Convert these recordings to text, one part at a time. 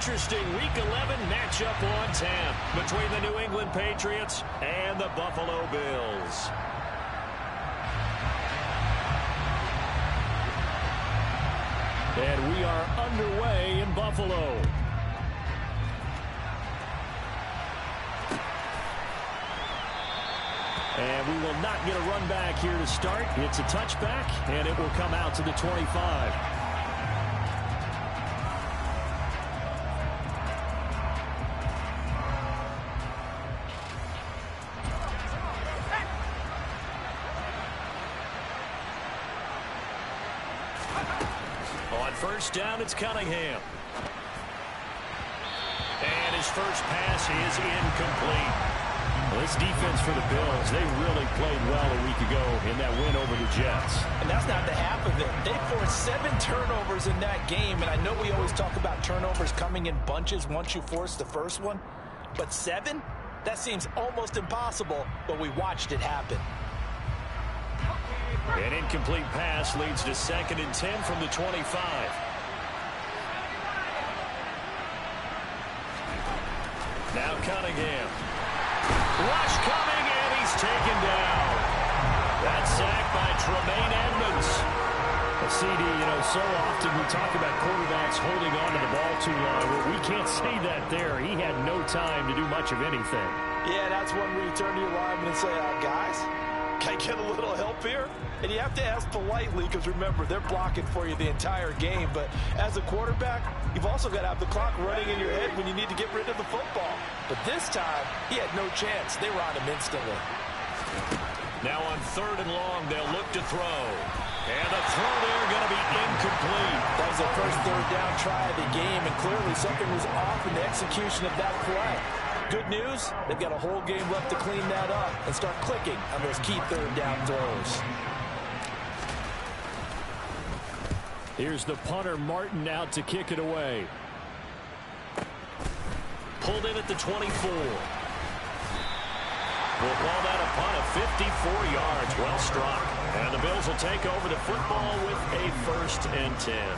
interesting Week 11 matchup on tap between the New England Patriots and the Buffalo Bills. And we are underway in Buffalo. And we will not get a run back here to start. It's a touchback, and it will come out to the 25. On first down, it's Cunningham. And his first pass is incomplete. Well, this defense for the Bills, they really played well a week ago in that win over the Jets. And that's not the half of it. They forced 7 turnovers in that game, and I know we always talk about turnovers coming in bunches once you force the first one, but 7? That seems almost impossible, but we watched it happen. An incomplete pass leads to 2nd and 10 from the 25. Now Cunningham. Rush coming, and he's taken down. That sack by Tremaine Edmonds. A CD, so often we talk about quarterbacks holding on to the ball too long. Well, we can't say that there. He had no time to do much of anything. Yeah, that's when we turn to your lineman and say, guys, can I get a little help here? And you have to ask politely because, remember, they're blocking for you the entire game. But as a quarterback, you've also got to have the clock running in your head when you need to get rid of the football. But this time, he had no chance. They were on him instantly. Now on 3rd and long, they'll look to throw. And the throw there going to be incomplete. That was the first 3rd down try of the game, and clearly something was off in the execution of that play. Good news, they've got a whole game left to clean that up and start clicking on those key 3rd down throws. Here's the punter, Martin, out to kick it away. Pulled in at the 24. We'll call that a punt of 54 yards. Well struck. And the Bills will take over the football with a 1st and 10.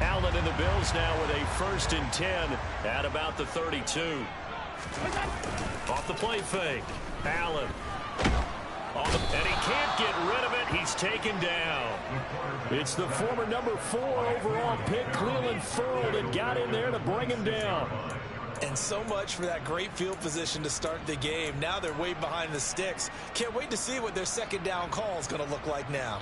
Allen and the Bills now with a 1st and 10 at about the 32. Off the play fake. Allen. And he can't get rid of it. He's taken down. It's the former number 4 overall pick, Cleveland Ferrell, that got in there to bring him down. And so much for that great field position to start the game. Now they're way behind the sticks. Can't wait to see what their 2nd down call is going to look like now.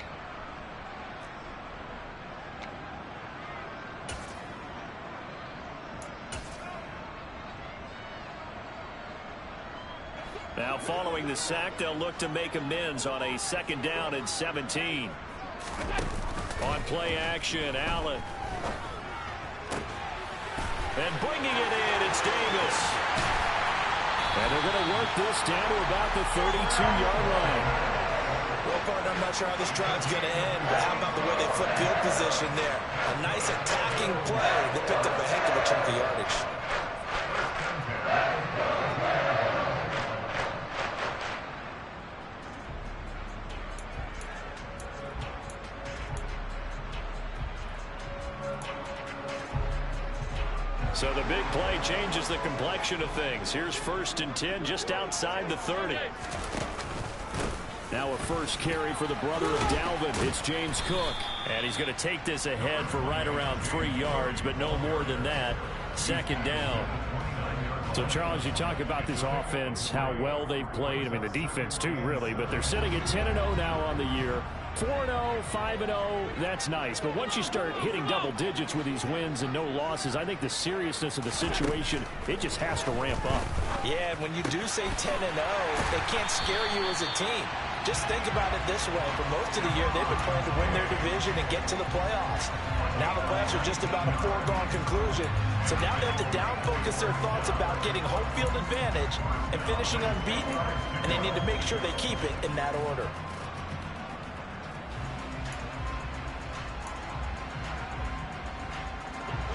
Now following the sack, they'll look to make amends on a 2nd down and 17. On play action, Allen. And bringing it in, it's Davis. And they're going to work this down to about the 32-yard line. Well, partner, I'm not sure how this drive's going to end, but how about the way they flip field position there? A nice attacking play that picked up a heck of a chunk of yardage. So the big play changes the complexion of things. Here's 1st and 10 just outside the 30. Now a first carry for the brother of Dalvin. It's James Cook. And he's going to take this ahead for right around 3 yards, but no more than that. 2nd down. So, Charles, you talk about this offense, how well they've played. I mean, the defense, too, really. But they're sitting at 10-0 now on the year. 4-0, 5-0, that's nice. But once you start hitting double digits with these wins and no losses, I think the seriousness of the situation, it just has to ramp up. Yeah, and when you do say 10-0, they can't scare you as a team. Just think about it this way. For most of the year, they've been playing to win their division and get to the playoffs. Now the playoffs are just about a foregone conclusion. So now they have to down-focus their thoughts about getting home field advantage and finishing unbeaten, and they need to make sure they keep it in that order.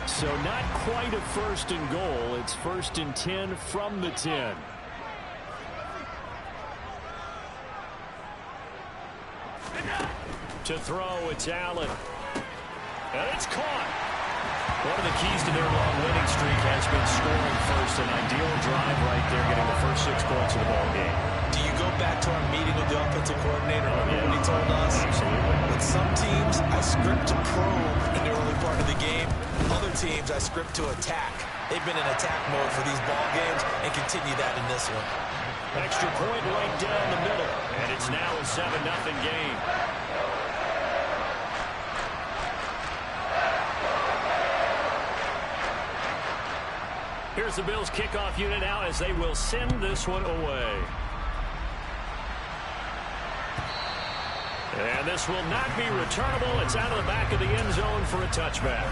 So not quite a 1st and goal. It's 1st and 10 from the 10. To throw, it's Allen. And it's caught. One of the keys to their long winning streak has been scoring first. An ideal drive right there, getting the first 6 points of the ball game. Do you go back to our meeting with the offensive coordinator? Remember what he told us? Absolutely. With some teams, I script to probe in the early part of the game. Other teams, I script to attack. They've been in attack mode for these ball games and continue that in this one. Extra point right down the middle. And it's now a 7-0 game. Here's the Bills kickoff unit now as they will send this one away. And this will not be returnable. It's out of the back of the end zone for a touchback.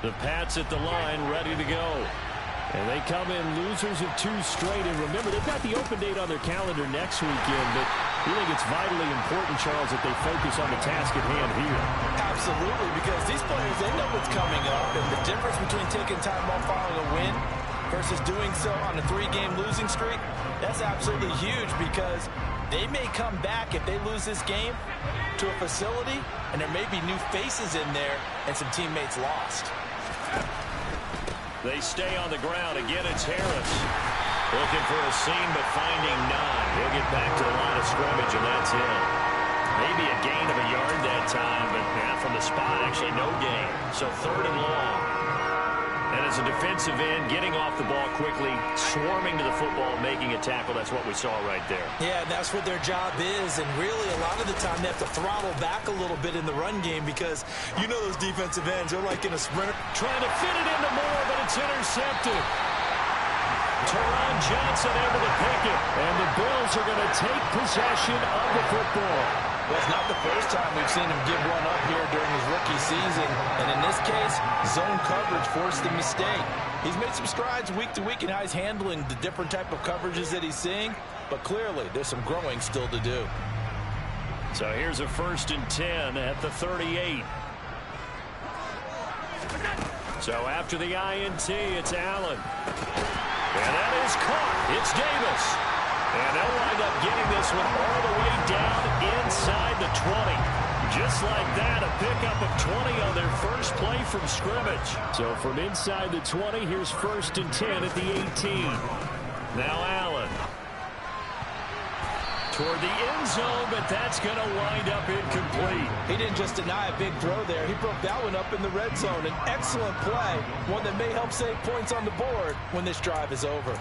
The Pats at the line, ready to go. And they come in losers of 2 straight. And remember, they've got the open date on their calendar next weekend, but we think it's vitally important, Charles, that they focus on the task at hand here. Absolutely, because these players, they know what's coming up, and the difference between taking time off following a win versus doing so on a 3-game losing streak, that's absolutely huge, because they may come back if they lose this game to a facility, and there may be new faces in there and some teammates lost. They stay on the ground. Again, it's Harris. Looking for a seam, but finding none. He'll get back to the line of scrimmage, and that's it. Maybe a gain of a yard that time, but from the spot, actually no gain. So 3rd and long. And as a defensive end, getting off the ball quickly, swarming to the football, making a tackle, that's what we saw right there. Yeah, and that's what their job is, and really a lot of the time they have to throttle back a little bit in the run game because you know those defensive ends, they're like in a sprinter. Trying to fit it into Moore, but it's intercepted. Teron Johnson able to pick it, and the Bills are going to take possession of the football. Well, it's not the first time we've seen him give one up here during his rookie season. And in this case, zone coverage forced the mistake. He's made some strides week to week in how he's handling the different type of coverages that he's seeing. But clearly, there's some growing still to do. So here's a 1st and 10 at the 38. So after the INT, it's Allen. And that is caught. It's Davis. And they'll wind up getting this one all the way down inside the 20. Just like that, a pickup of 20 on their first play from scrimmage. So from inside the 20, here's 1st and 10 at the 18. Now Allen. Toward the end zone, but that's going to wind up incomplete. He didn't just deny a big throw there. He broke that one up in the red zone. An excellent play, one that may help save points on the board when this drive is over.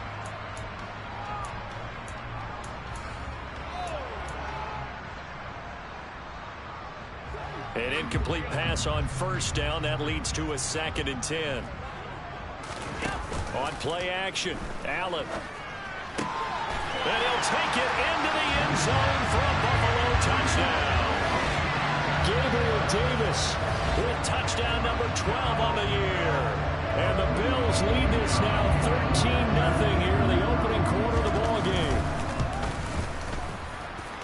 An incomplete pass on 1st down. That leads to a 2nd and 10. On play action, Allen. And he'll take it into the end zone for a Buffalo touchdown. Gabriel Davis with touchdown number 12 on the year. And the Bills lead this now 13-0 here in the opening quarter of the ball game.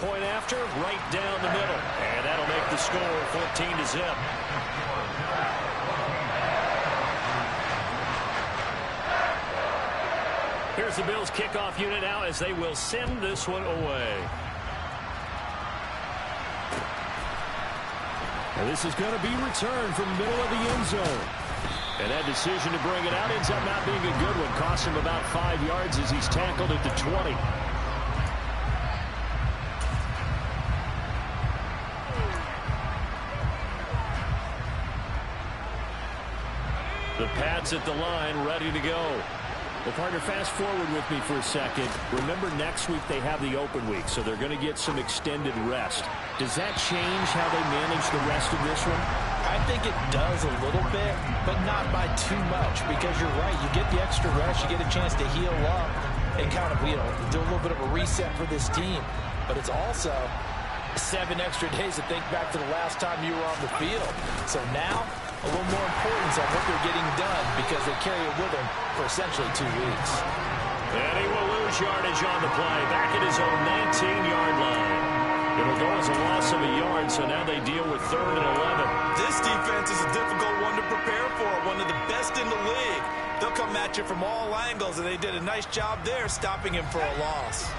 Point after, right down the middle. And that'll make the score 14-0. Here's the Bills kickoff unit now as they will send this one away. And this is going to be returned from the middle of the end zone. And that decision to bring it out ends up not being a good one. Costs him about 5 yards as he's tackled at the 20. The Pats at the line, ready to go. Well, partner, fast forward with me for a second. Remember, next week they have the open week, so they're going to get some extended rest. Does that change how they manage the rest of this one? I think it does a little bit, but not by too much, because you're right. You get the extra rest, you get a chance to heal up and kind of, do a little bit of a reset for this team. But it's also 7 extra days to think back to the last time you were on the field. So now, a little more importance on what they're getting done because they carry it with them for essentially 2 weeks. And he will lose push yardage on the play. Back at his own 19-yard line. It'll go as a loss of a yard, so now they deal with 3rd and 11. This defense is a difficult one to prepare for, one of the best in the league. They'll come at you from all angles, and they did a nice job there stopping him for a loss.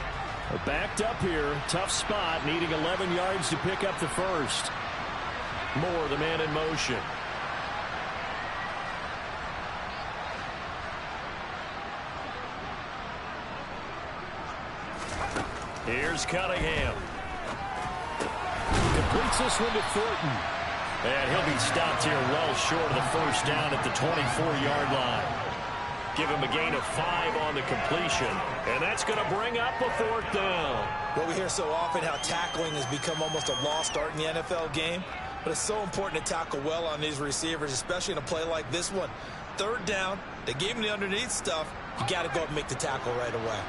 Backed up here, tough spot, needing 11 yards to pick up the first. Moore, the man in motion. Here's Cunningham. Completes this one to Thornton. And he'll be stopped here well short of the first down at the 24-yard line. Give him a gain of 5 on the completion. And that's going to bring up a 4th down. Well, we hear so often how tackling has become almost a lost art in the NFL game. But it's so important to tackle well on these receivers, especially in a play like this one. 3rd down, they gave him the underneath stuff. You got to go up and make the tackle right away.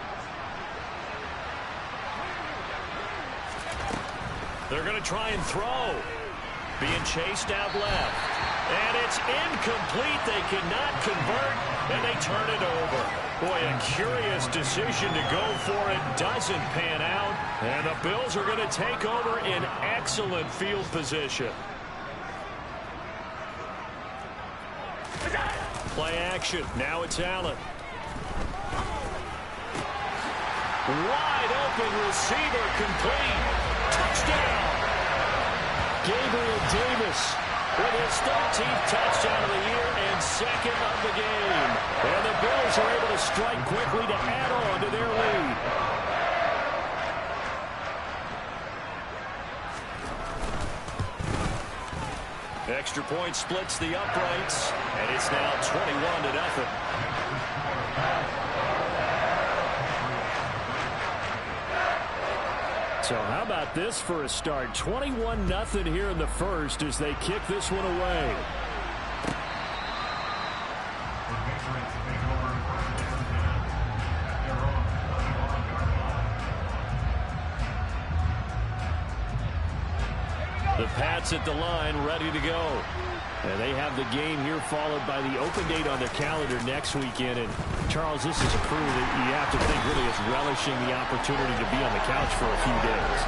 They're going to try and throw. Being chased out left. And it's incomplete. They cannot convert, and they turn it over. Boy, a curious decision to go for it. Doesn't pan out. And the Bills are going to take over in excellent field position. Play action. Now it's Allen. Wide open receiver complete. Touchdown. Gabriel Davis with his 13th touchdown of the year and 2nd of the game. And the Bills are able to strike quickly to add on to their lead. Extra point splits the uprights, and it's now 21-0. So how about this for a start? 21-0 here in the first as they kick this one away. The Pats at the line, ready to go. And they have the game here followed by the open date on their calendar next weekend. And, Charles, this is a crew that you have to think really is relishing the opportunity to be on the couch for a few days.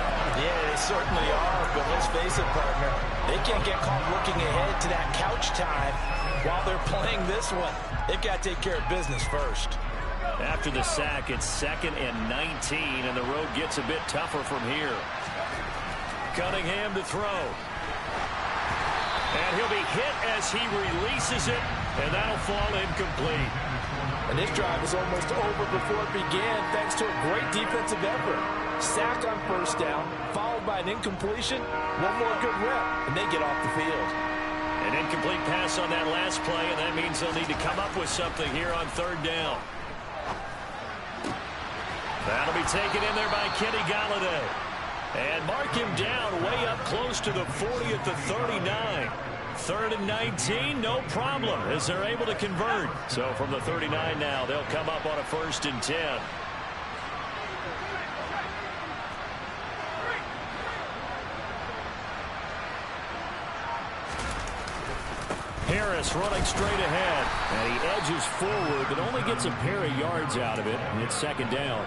Yeah, they certainly are, but let's face it, partner. They can't get caught looking ahead to that couch time while they're playing this one. They've got to take care of business first. After the sack, it's 2nd and 19, and the road gets a bit tougher from here. Cunningham to throw. And he'll be hit as he releases it, and that'll fall incomplete. And this drive is almost over before it began thanks to a great defensive effort. Sack on 1st down, followed by an incompletion. One more good rep, and they get off the field. An incomplete pass on that last play, and that means they'll need to come up with something here on 3rd down. That'll be taken in there by Kenny Golladay. And mark him down way up close to the 40 at the 39. 3rd and 19, no problem, as they're able to convert. So from the 39 now, they'll come up on a 1st and 10. Harris running straight ahead. And he edges forward, but only gets a pair of yards out of it. And it's 2nd down.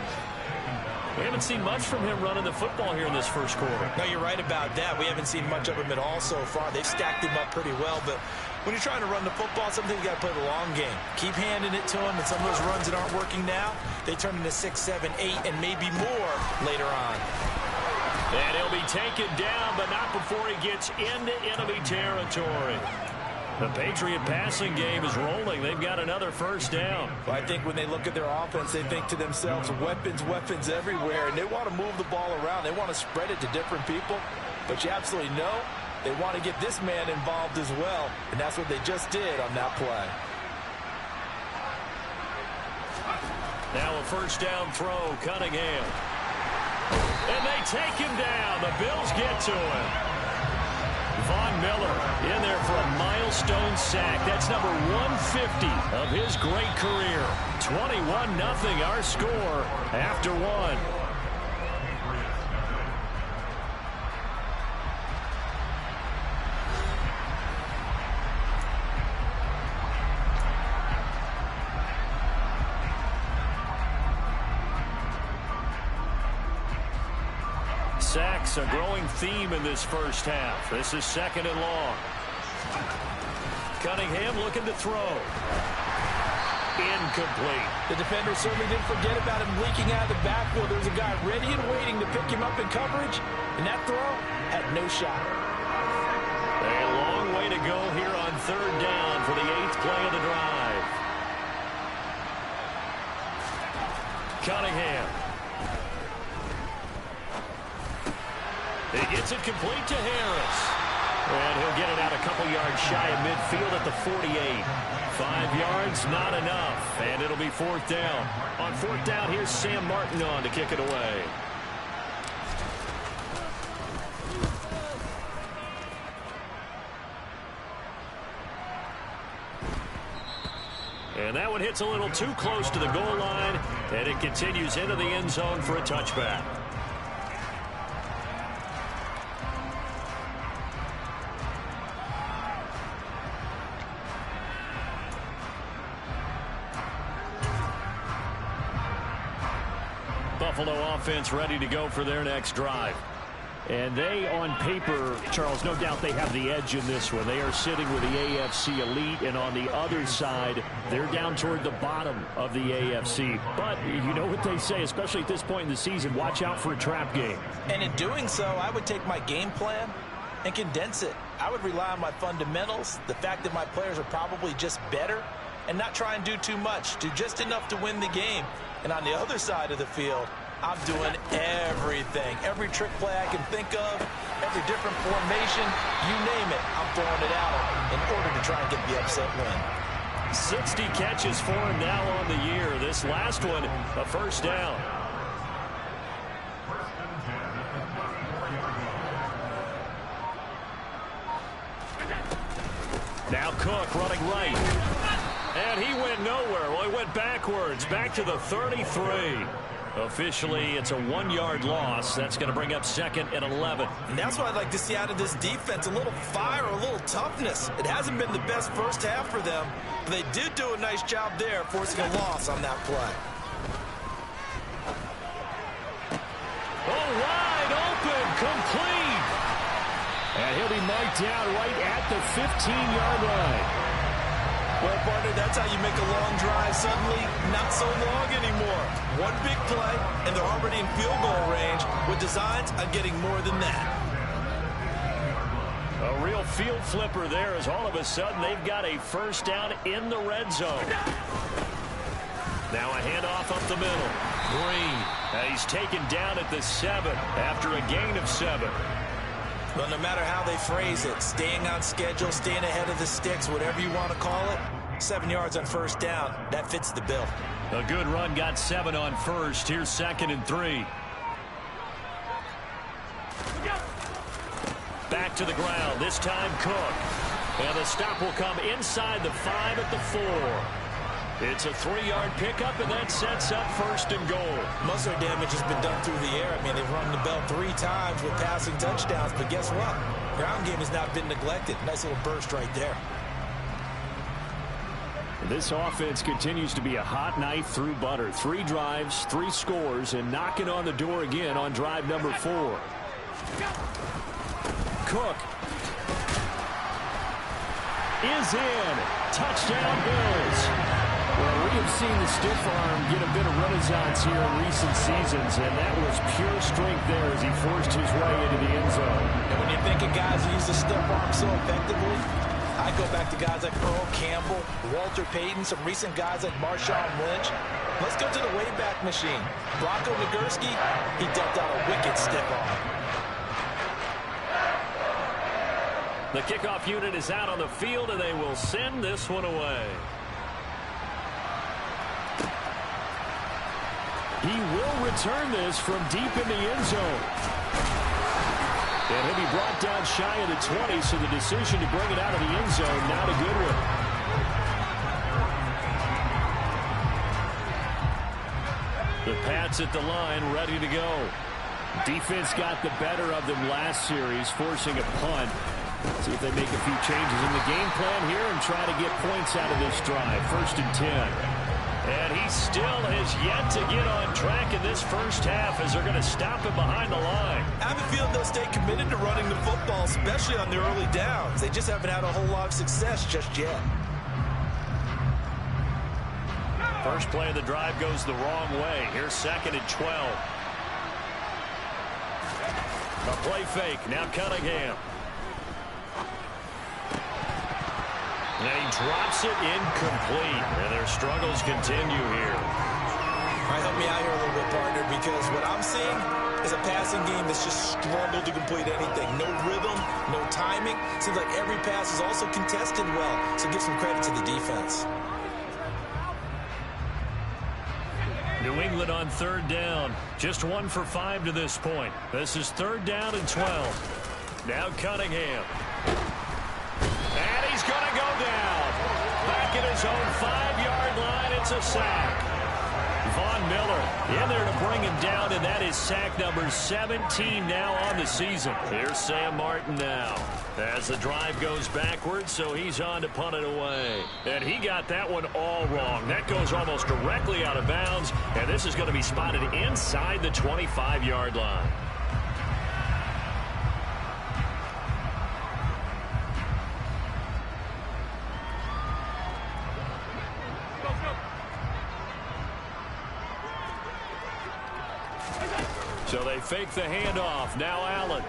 We haven't seen much from him running the football here in this first quarter. No, you're right about that. We haven't seen much of him at all so far. They've stacked him up pretty well, but when you're trying to run the football, sometimes you got to play the long game. Keep handing it to him, and some of those runs that aren't working now, they turn into 6, 7, 8, and maybe more later on. And he'll be taken down, but not before he gets into enemy territory. The Patriot passing game is rolling. They've got another 1st down. Well, I think when they look at their offense, they think to themselves, weapons, weapons everywhere, and they want to move the ball around. They want to spread it to different people, but you absolutely know they want to get this man involved as well, and that's what they just did on that play. Now a 1st down throw, Cunningham. And they take him down. The Bills get to him. Von Miller in there for a milestone sack. That's number 150 of his great career. 21-0 our score after 1. Sacks, a growing theme in this first half. This is 2nd and long. Cunningham looking to throw. Incomplete. The defender certainly didn't forget about him leaking out of the backfield. There's a guy ready and waiting to pick him up in coverage, and that throw had no shot. A long way to go here on 3rd down for the 8th play of the drive. Cunningham. He gets it complete to Harris. And he'll get it out a couple yards shy of midfield at the 48. 5 yards, not enough. And it'll be 4th down. On 4th down, here's Sam Martin on to kick it away. And that one hits a little too close to the goal line. And it continues into the end zone for a touchback. Buffalo offense ready to go for their next drive. And they, on paper, Charles, no doubt they have the edge in this one. They are sitting with the AFC elite, and on the other side, they're down toward the bottom of the AFC. But you know what they say, especially at this point in the season, watch out for a trap game. And in doing so, I would take my game plan and condense it. I would rely on my fundamentals, the fact that my players are probably just better, and not try and do too much, do just enough to win the game. And on the other side of the field, I'm doing everything. Every trick play I can think of, every different formation, you name it, I'm throwing it out in order to try and get the upset win. 60 catches for him now on the year. This last one, a 1st down. Now Cook running right. And he went nowhere. Well, he went backwards, back to the 33. Officially, it's a 1-yard loss. That's going to bring up 2nd and 11. And that's what I'd like to see out of this defense, a little fire, a little toughness. It hasn't been the best first half for them, but they did do a nice job there, forcing a loss on that play. Oh, wide open, complete. And he'll be marked down right at the 15-yard line. Well, partner, that's how you make a long drive suddenly not so long anymore. One big play, and they're already in field goal range with designs on getting more than that. A real field flipper there as all of a sudden they've got a 1st down in the red zone. Now a handoff up the middle. Green. He's taken down at the 7 after a gain of 7. Well, no matter how they phrase it, staying on schedule, staying ahead of the sticks, whatever you want to call it, 7 yards on 1st down, that fits the bill. A good run, got 7 on 1st. Here's 2nd and 3. Back to the ground, this time Cook. And the stop will come inside the 5 at the 4. It's a 3-yard pickup, and that sets up 1st and goal. Most of their damage has been done through the air. I mean, they've rung the bell 3 times with passing touchdowns, but guess what? Ground game has not been neglected. Nice little burst right there. This offense continues to be a hot knife through butter. 3 drives, 3 scores, and knocking on the door again on drive number 4. Cook is in. Touchdown Bills. Well, we have seen the stiff arm get a bit of renaissance here in recent seasons, and that was pure strength there as he forced his way into the end zone. And when you think of guys who use the stiff arm so effectively, I go back to guys like Earl Campbell, Walter Payton, some recent guys like Marshawn Lynch. Let's go to the Wayback Machine. Bronco Nagurski, he dealt out a wicked stiff arm. The kickoff unit is out on the field, and they will send this one away. He will return this from deep in the end zone. And he'll be brought down shy of the 20, so the decision to bring it out of the end zone, not a good one. The Pats at the line, ready to go. Defense got the better of them last series, forcing a punt. See if they make a few changes in the game plan here and try to get points out of this drive. 1st and 10. And he still has yet to get on track in this first half as they're going to stop him behind the line. I have a feeling they'll stay committed to running the football, especially on their early downs. They just haven't had a whole lot of success just yet. First play of the drive goes the wrong way. Here's 2nd and 12. A play fake. Now Cunningham. And he drops it incomplete. And their struggles continue here. All right, help me out here a little bit, partner, because what I'm seeing is a passing game that's just struggled to complete anything. No rhythm, no timing. Seems like every pass is also contested well, so give some credit to the defense. New England on 3rd down. Just 1 for 5 to this point. This is 3rd down and 12. Now Cunningham. And he's going to go down. Back at his own 5-yard line. It's a sack. Von Miller in there to bring him down, and that is sack number 17 now on the season. Here's Sam Martin now as the drive goes backwards, so he's on to punt it away. And he got that one all wrong. That goes almost directly out of bounds, and this is going to be spotted inside the 25-yard line. So they fake the handoff. Now Allen.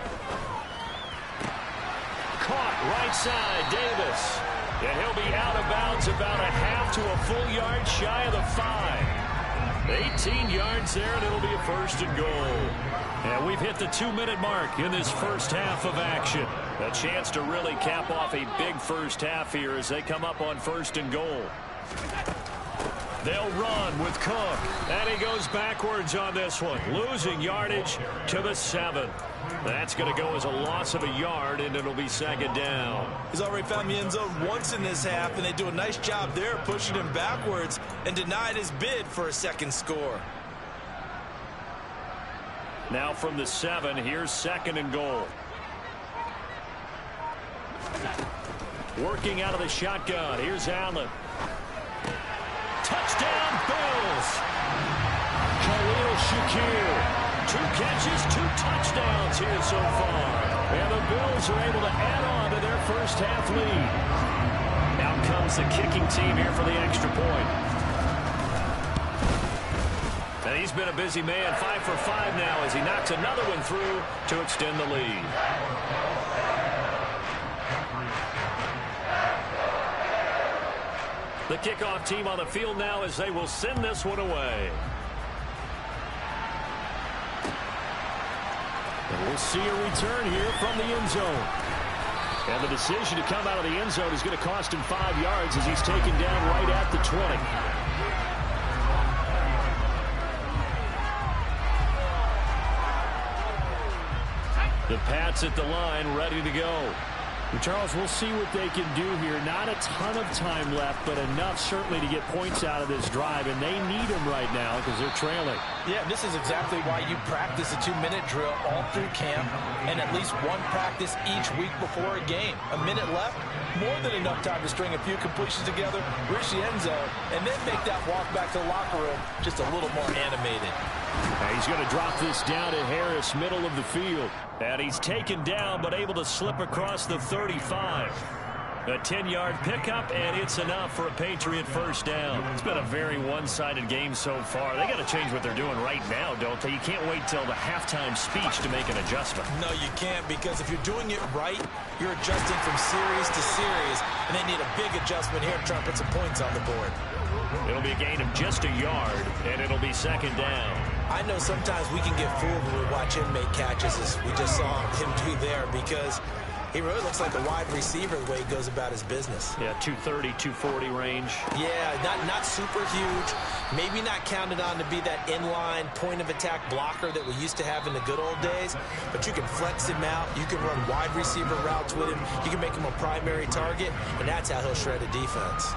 Caught right side, Davis. And he'll be out of bounds about a half to a full yard shy of the 5. 18 yards there, and it'll be a 1st and goal. And we've hit the 2-minute mark in this first half of action. A chance to really cap off a big first half here as they come up on 1st and goal. They'll run with Cook. And he goes backwards on this one. Losing yardage to the 7. That's going to go as a loss of a yard, and it'll be 2nd down. He's already found the end zone once in this half, and they do a nice job there pushing him backwards and denied his bid for a 2nd score. Now from the 7, here's 2nd and goal. Working out of the shotgun. Here's Allen. Touchdown, Bills. Khalil Shakir. 2 catches, 2 touchdowns here so far. And the Bills are able to add on to their first half lead. Out comes the kicking team here for the extra point. And he's been a busy man. 5 for 5 now as he knocks another one through to extend the lead. The kickoff team on the field now as they will send this one away. And we'll see a return here from the end zone. And the decision to come out of the end zone is going to cost him 5 yards as he's taken down right at the 20. The Pats at the line ready to go. Charles, we'll see what they can do here. Not a ton of time left, but enough certainly to get points out of this drive, and they need them right now because they're trailing. Yeah, this is exactly why you practice a 2-minute drill all through camp and at least one practice each week before a game. A minute left, more than enough time to string a few completions together, reach the end zone, and then make that walk back to the locker room just a little more animated. Now he's going to drop this down to Harris, middle of the field. And he's taken down, but able to slip across the 35. A 10-yard pickup, and it's enough for a Patriot first down. It's been a very one-sided game so far. They got to change what they're doing right now, don't they? You can't wait till the halftime speech to make an adjustment. No, you can't, because if you're doing it right, you're adjusting from series to series, and they need a big adjustment here to try and put some points on the board. It'll be a gain of just a yard, and it'll be 2nd down. I know sometimes we can get fooled when we watch him make catches, as we just saw him do there, because he really looks like a wide receiver the way he goes about his business. Yeah, 230, 240 range. Yeah, not super huge. Maybe not counted on to be that inline point-of-attack blocker that we used to have in the good old days, but you can flex him out. You can run wide receiver routes with him. You can make him a primary target, and that's how he'll shred a defense.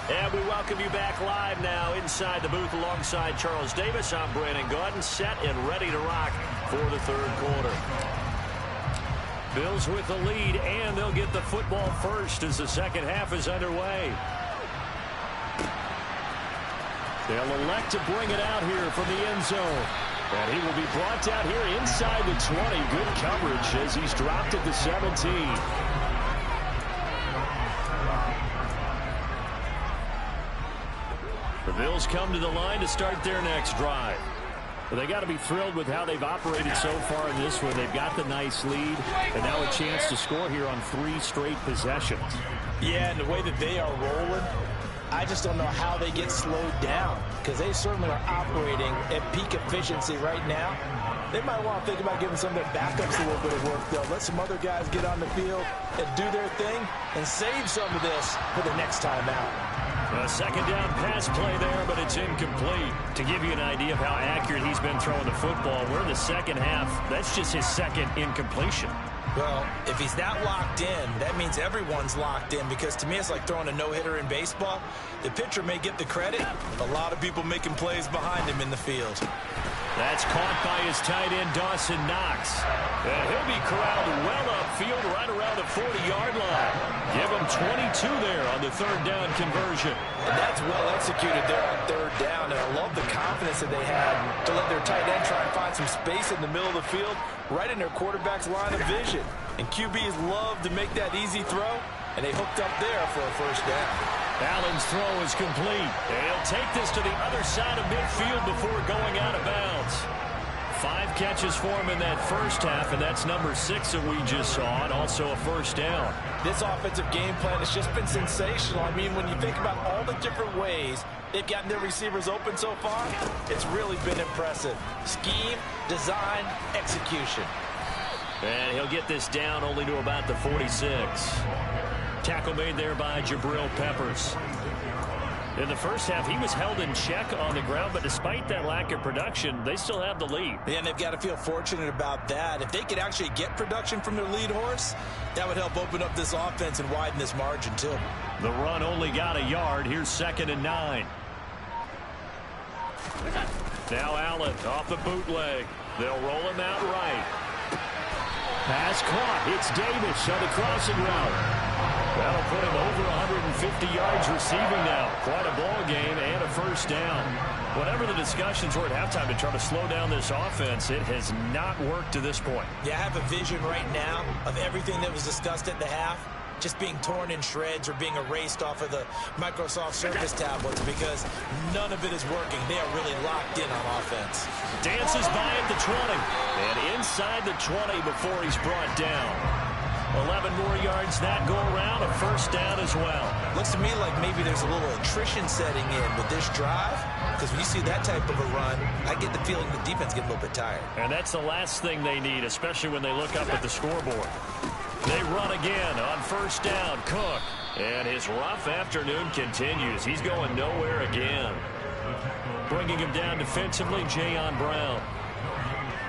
And we welcome you back live now inside the booth alongside Charles Davis. I'm Brandon Gaudin, set and ready to rock for the third quarter. Bills with the lead, and they'll get the football first as the second half is underway. They'll elect to bring it out here from the end zone. And he will be brought down here inside the 20. Good coverage as he's dropped at the 17. The Bills come to the line to start their next drive. Well, they got to be thrilled with how they've operated so far in this one. They've got the nice lead, and now a chance to score here on 3 straight possessions. Yeah, and the way that they are rolling, I just don't know how they get slowed down, because they certainly are operating at peak efficiency right now. They might want to think about giving some of their backups a little bit of work, though. Let some other guys get on the field and do their thing and save some of this for the next time out. A second down pass play there, but it's incomplete. To give you an idea of how accurate he's been throwing the football, we're in the second half. That's just his second incompletion. Well, if he's not locked in, that means everyone's locked in, because to me it's like throwing a no-hitter in baseball. The pitcher may get the credit, a lot of people making plays behind him in the field. That's caught by his tight end, Dawson Knox. And he'll be corralled well upfield right around the 40-yard line. Give him 22 there on the third down conversion. And that's well executed there on third down, and I love the confidence that they had to let their tight end try and find some space in the middle of the field, right in their quarterback's line of vision. And QBs love to make that easy throw, and they hooked up there for a first down. Allen's throw is complete. And he'll take this to the other side of midfield before going out of bounds. 5 catches for him in that first half, and that's number 6 that we just saw, and also a first down. This offensive game plan has just been sensational. I mean, when you think about all the different ways they've gotten their receivers open so far, it's really been impressive. Scheme, design, execution. And he'll get this down only to about the 46. Tackle made there by Jabril Peppers. In the first half, he was held in check on the ground, but despite that lack of production, they still have the lead. And they've got to feel fortunate about that. If they could actually get production from their lead horse, that would help open up this offense and widen this margin, too. The run only got a yard. Here's 2nd and 9. Now Allen off the bootleg. They'll roll him out right. Pass caught. It's Davis on the crossing route. That'll put him over 150 yards receiving now. Quite a ball game and a first down. Whatever the discussions were at halftime to try to slow down this offense, it has not worked to this point. Yeah, I have a vision right now of everything that was discussed at the half just being torn in shreds or being erased off of the Microsoft Surface tablets, because none of it is working. They are really locked in on offense. Dances by at the 20. And inside the 20 before he's brought down. 11 more yards that go around, a first down as well. Looks to me like maybe there's a little attrition setting in with this drive, because when you see that type of a run, I get the feeling the defense get a little bit tired. And that's the last thing they need, especially when they look up at the scoreboard. They run again on first down. Cook. And his rough afternoon continues. He's going nowhere again. Bringing him down defensively, Jayon Brown.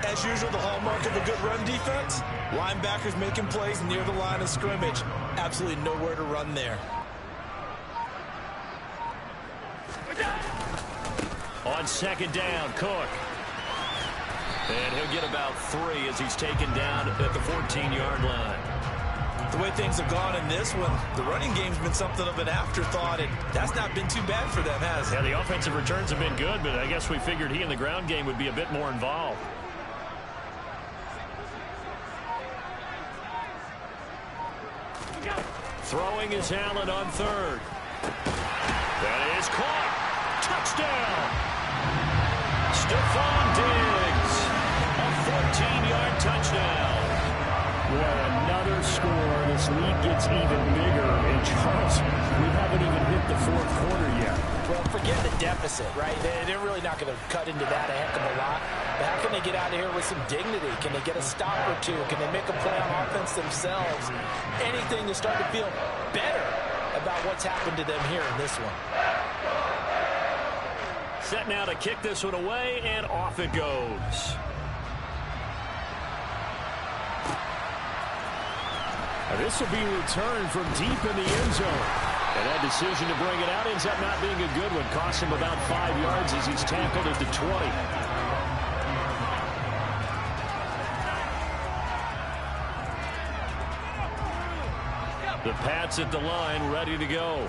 As usual, the hallmark of a good run defense, linebackers making plays near the line of scrimmage. Absolutely nowhere to run there. On second down, Cook. And he'll get about 3 as he's taken down at the 14-yard line. The way things have gone in this one, the running game's been something of an afterthought, and that's not been too bad for them, has it? Yeah, the offensive returns have been good, but I guess we figured he in the ground game would be a bit more involved. Throwing is Allen on third. That is caught. Touchdown. Stephon Diggs. A 14-yard touchdown. Well, another score. This lead gets even bigger. And Charles, we haven't even hit the fourth quarter yet. Well, forget the deficit, right? They're really not going to cut into that a heck of a lot. But how can they get out of here with some dignity? Can they get a stop or two? Can they make a play on offense themselves? Anything to start to feel better about what's happened to them here in this one. Set now to kick this one away, and off it goes. This will be returned from deep in the end zone. And that decision to bring it out ends up not being a good one. Costs him about 5 yards as he's tackled at the 20. The Pats at the line, ready to go.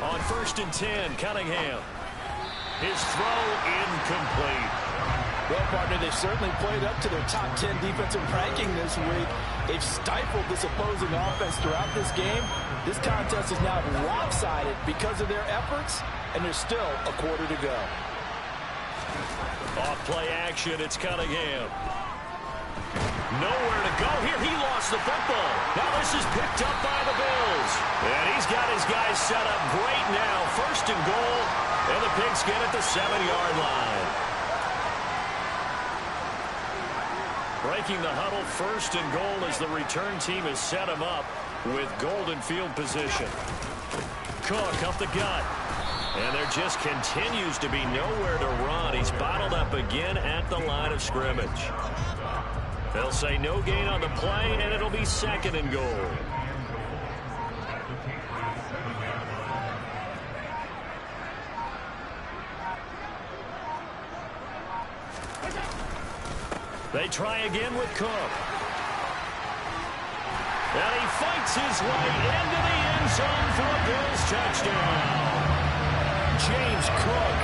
On 1st and 10, Cunningham. His throw incomplete. Well, partner, they've certainly played up to their top 10 defensive ranking this week. They've stifled this opposing offense throughout this game. This contest is now lopsided because of their efforts, and there's still a quarter to go. Off play action, it's Cunningham. Nowhere to go here. He lost the football. Now this is picked up by the Bills. And he's got his guys set up great now. 1st and goal, and the Pigskin at the 7-yard line. Breaking the huddle, 1st and goal as the return team has set him up with golden field position. Cook up the gut. And there just continues to be nowhere to run. He's bottled up again at the line of scrimmage. They'll say no gain on the play, and it'll be 2nd and goal. They try again with Cook. And he fights his way into the end zone for a Bills touchdown. James Cook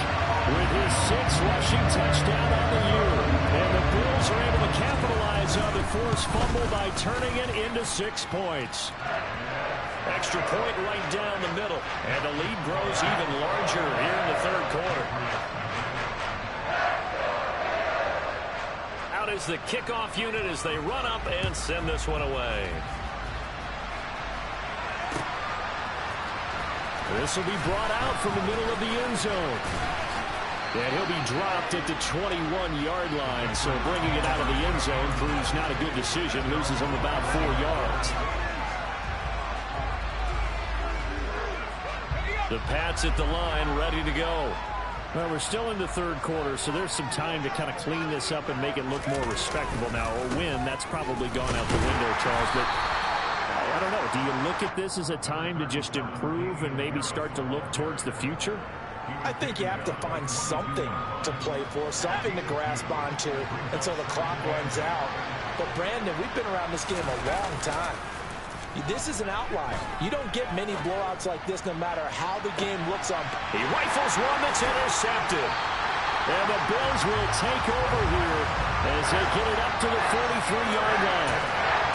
with his 6th rushing touchdown on the year. And the Bills are able to capitalize on the forced fumble by turning it into 6 points. Extra point right down the middle. And the lead grows even larger here in the 3rd quarter. Out is the kickoff unit as they run up and send this one away. This will be brought out from the middle of the end zone. And he'll be dropped at the 21-yard line. So bringing it out of the end zone proves not a good decision. Loses him about 4 yards. The Pats at the line, ready to go. Well, we're still in the 3rd quarter, so there's some time to kind of clean this up and make it look more respectable now. A win, that's probably gone out the window, Charles. But I don't know. Do you look at this as a time to just improve and maybe start to look towards the future? I think you have to find something to play for, something to grasp onto until the clock runs out. But, Brandon, we've been around this game a long time. This is an outlier. You don't get many blowouts like this no matter how the game looks on. He rifles one that's intercepted. And the Bills will take over here as they get it up to the 43-yard line.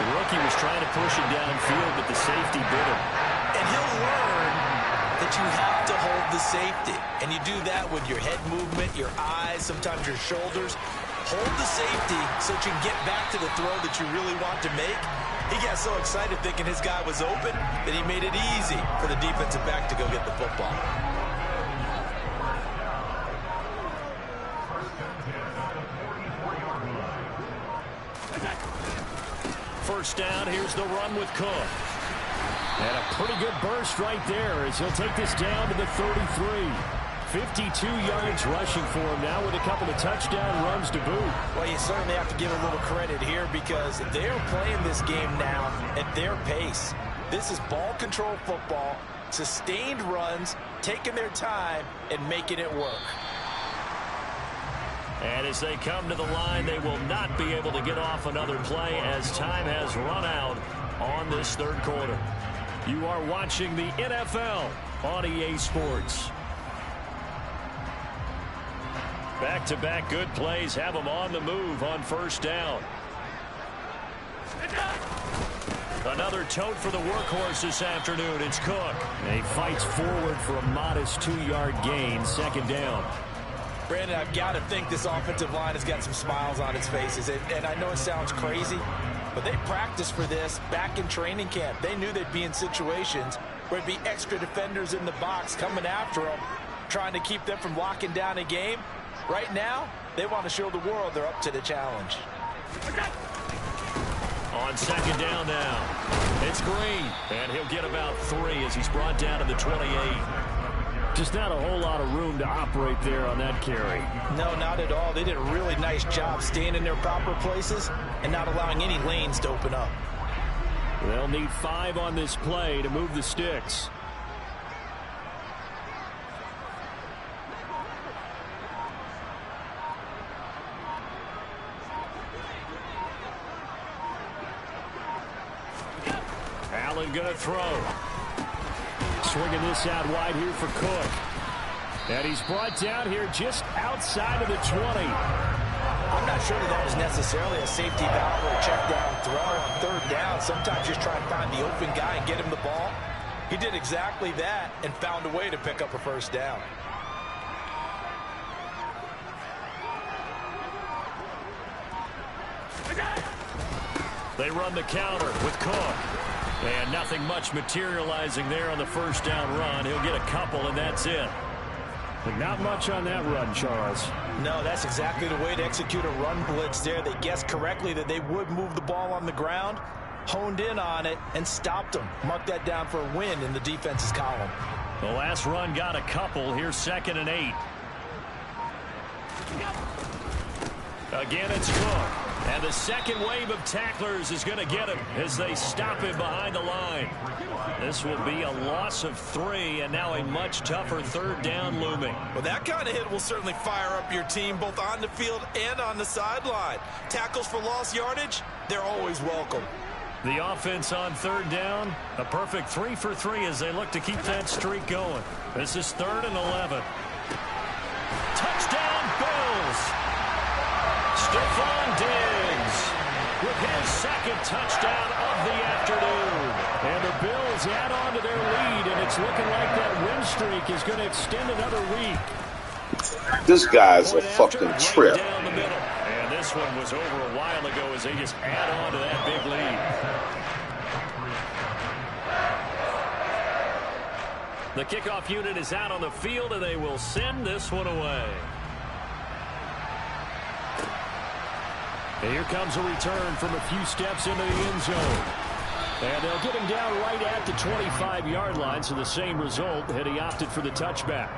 The rookie was trying to push it downfield, but the safety bit him. And he'll learn that you have to hold the safety. And you do that with your head movement, your eyes, sometimes your shoulders. Hold the safety so that you can get back to the throw that you really want to make. He got so excited thinking his guy was open that he made it easy for the defensive back to go get the football. First down, here's the run with Cook. And a pretty good burst right there as he'll take this down to the 33. 52 yards rushing for him now with a couple of touchdown runs to boot. Well, you certainly have to give a little credit here because they're playing this game now at their pace. This is ball control football, sustained runs, taking their time and making it work. And as they come to the line, they will not be able to get off another play as time has run out on this 3rd quarter. You are watching the NFL on EA Sports. Back-to-back good plays have them on the move on 1st down. Another tote for the workhorse this afternoon. It's Cook. And he fights forward for a modest 2-yard gain. 2nd down. Brandon, I've got to think this offensive line has got some smiles on its faces. And I know it sounds crazy, but they practiced for this back in training camp. They knew they'd be in situations where there'd be extra defenders in the box coming after them, trying to keep them from locking down a game. Right now, they want to show the world they're up to the challenge. On 2nd down now, it's Green. And he'll get about 3 as he's brought down to the 28. Just not a whole lot of room to operate there on that carry. No, not at all. They did a really nice job staying in their proper places and not allowing any lanes to open up. They'll need 5 on this play to move the sticks. Allen going to throw. Swinging this out wide here for Cook. And he's brought down here just outside of the 20. I'm not sure that was necessarily a safety valve or a check down throw on third down. Sometimes just try and find the open guy and get him the ball. He did exactly that and found a way to pick up a first down. They run the counter with Cook. And nothing much materializing there on the first down run. He'll get a couple, and that's it. But not much on that run, Charles. No, that's exactly the way to execute a run blitz there. They guessed correctly that they would move the ball on the ground, honed in on it, and stopped them. Mark that down for a win in the defense's column. The last run got a couple. Here's 2nd and 8. Again, it's Cook. And the second wave of tacklers is going to get him as they stop him behind the line. This will be a loss of 3, and now a much tougher third down looming. Well, that kind of hit will certainly fire up your team both on the field and on the sideline. Tackles for lost yardage, they're always welcome. The offense on third down, a perfect 3 for 3 as they look to keep that streak going. This is 3rd and 11. Touchdown, Bills! Stephon Diggs with his 2nd touchdown of the afternoon. And the Bills add on to their lead, and it's looking like that win streak is going to extend another week. This guy's a fucking trip. Down the middle. And this one was over a while ago as they just add on to that big lead. The kickoff unit is out on the field, and they will send this one away. And here comes a return from a few steps into the end zone. And they'll get him down right at the 25-yard line, so the same result had he opted for the touchback.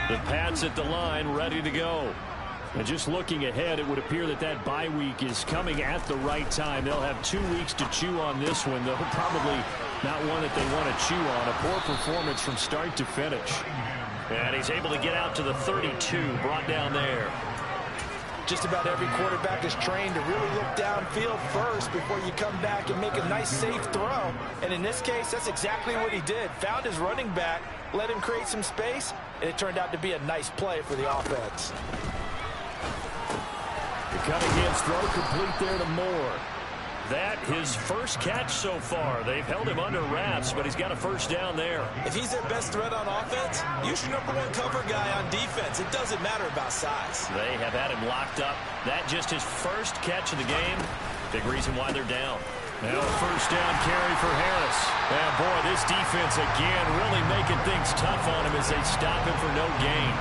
The Pats at the line, ready to go. And just looking ahead, it would appear that that bye week is coming at the right time. They'll have 2 weeks to chew on this one, though probably not one that they want to chew on. A poor performance from start to finish. And he's able to get out to the 32, brought down there. Just about every quarterback is trained to really look downfield first before you come back and make a nice, safe throw. And in this case, that's exactly what he did. Found his running back, let him create some space, and it turned out to be a nice play for the offense. The Cunningham's throw complete there to Moore. That his first catch so far. They've held him under wraps, but he's got a first down there. If he's their best threat on offense, use your #1 cover guy on defense. It doesn't matter about size. They have had him locked up. That just his first catch of the game. Big reason why they're down. Now a first down carry for Harris. And boy, this defense again really making things tough on him as they stop him for no gain.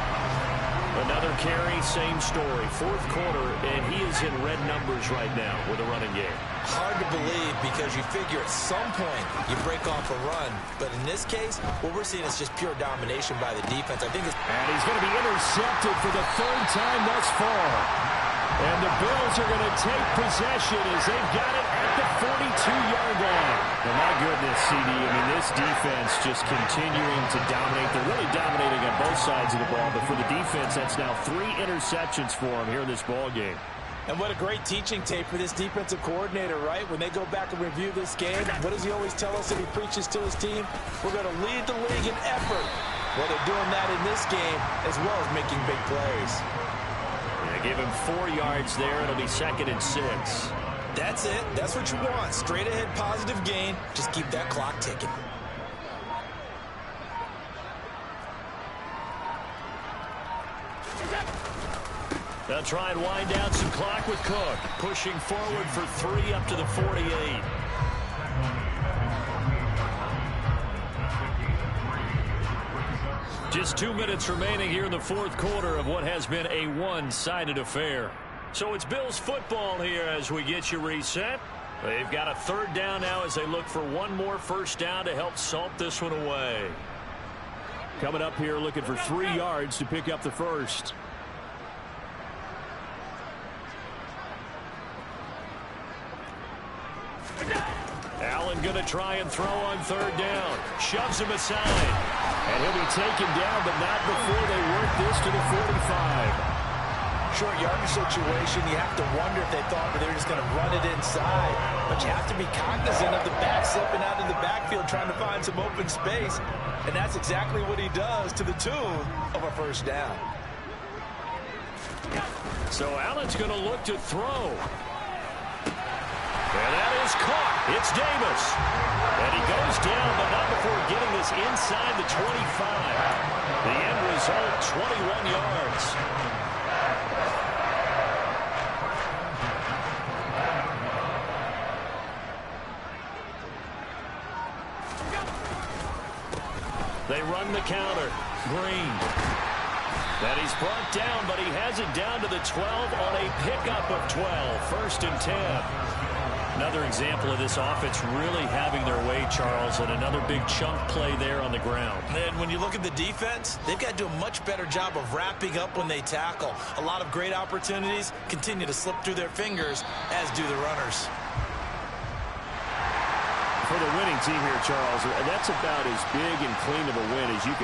Another carry, same story. 4th quarter, and he is in red numbers right now with a running game. Hard to believe because you figure at some point you break off a run. But in this case, what we're seeing is just pure domination by the defense. I think it's... And he's going to be intercepted for the 3rd time thus far. And the Bills are going to take possession as they've got it at the 42-yard line. And my goodness, CD, I mean, this defense just continuing to dominate. They're really dominating on both sides of the ball. But for the defense, that's now 3 interceptions for them here in this ball game. And what a great teaching tape for this defensive coordinator, right? When they go back and review this game, what does he always tell us that he preaches to his team? We're going to lead the league in effort. Well, they're doing that in this game as well as making big plays. Give him 4 yards there. It'll be 2nd and 6. That's it. That's what you want. Straight ahead positive gain. Just keep that clock ticking. They'll try and wind down some clock with Cook. Pushing forward for 3 up to the 48. Just 2 minutes remaining here in the 4th quarter of what has been a one-sided affair. So it's Bills football here as we get you reset. They've got a 3rd down now as they look for one more first down to help salt this one away. Coming up here looking for 3 yards to pick up the first. Allen going to try and throw on 3rd down. Shoves him aside. And he'll be taken down, but not before they work this to the 45. Short yardage situation, you have to wonder if they thought they were just going to run it inside. But you have to be cognizant of the back slipping out of the backfield trying to find some open space. And that's exactly what he does to the tune of a first down. So Allen's going to look to throw. And that is caught. It's Davis. And he goes down, but not before getting this inside the 25. The end result, 21 yards. They run the counter. Green. And he's brought down, but he has it down to the 12 on a pickup of 12. 1st and 10. Another example of this offense really having their way, Charles, and another big chunk play there on the ground. And when you look at the defense, they've got to do a much better job of wrapping up when they tackle. A lot of great opportunities continue to slip through their fingers, as do the runners. For the winning team here, Charles, that's about as big and clean of a win as you can